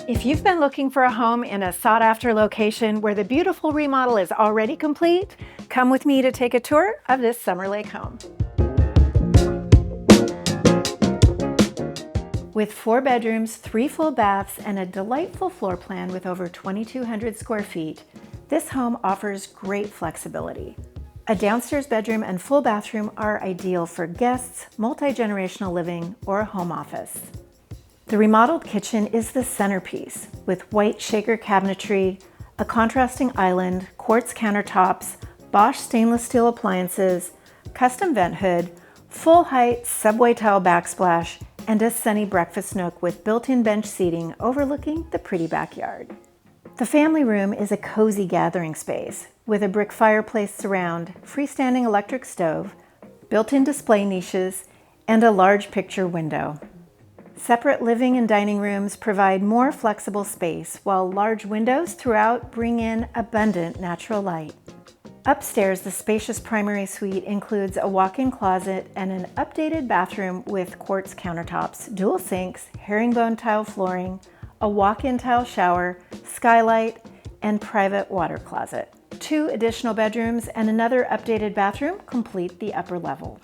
If you've been looking for a home in a sought-after location where the beautiful remodel is already complete, come with me to take a tour of this Summerlake home. With 4 bedrooms, 3 full baths, and a delightful floor plan with over 2,200 square feet, this home offers great flexibility. A downstairs bedroom and full bathroom are ideal for guests, multi-generational living, or a home office. The remodeled kitchen is the centerpiece with white shaker cabinetry, a contrasting island, quartz countertops, Bosch stainless steel appliances, custom vent hood, full-height subway tile backsplash, and a sunny breakfast nook with built-in bench seating overlooking the pretty backyard. The family room is a cozy gathering space with a brick fireplace surround, freestanding electric stove, built-in display niches, and a large picture window. Separate living and dining rooms provide more flexible space, while large windows throughout bring in abundant natural light. Upstairs, the spacious primary suite includes a walk-in closet and an updated bathroom with quartz countertops, dual sinks, herringbone tile flooring, a walk-in tile shower, skylight, and private water closet. 2 additional bedrooms and another updated bathroom complete the upper level.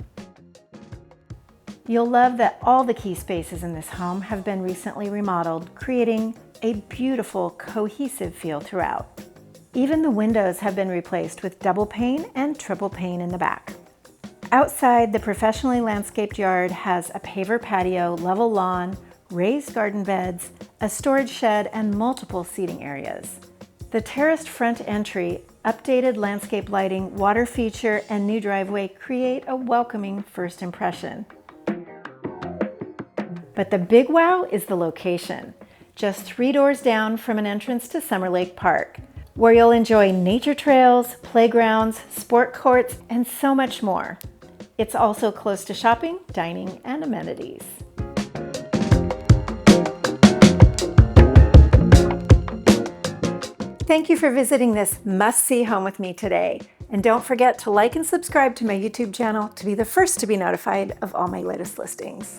You'll love that all the key spaces in this home have been recently remodeled, creating a beautiful, cohesive feel throughout. Even the windows have been replaced with double pane and triple pane in the back. Outside, the professionally landscaped yard has a paver patio, level lawn, raised garden beds, a storage shed, and multiple seating areas. The terraced front entry, updated landscape lighting, water feature, and new driveway create a welcoming first impression. But the big wow is the location. Just 3 doors down from an entrance to Summerlake Park, where you'll enjoy nature trails, playgrounds, sport courts, and so much more. It's also close to shopping, dining, and amenities. Thank you for visiting this must-see home with me today. And don't forget to like and subscribe to my YouTube channel to be the first to be notified of all my latest listings.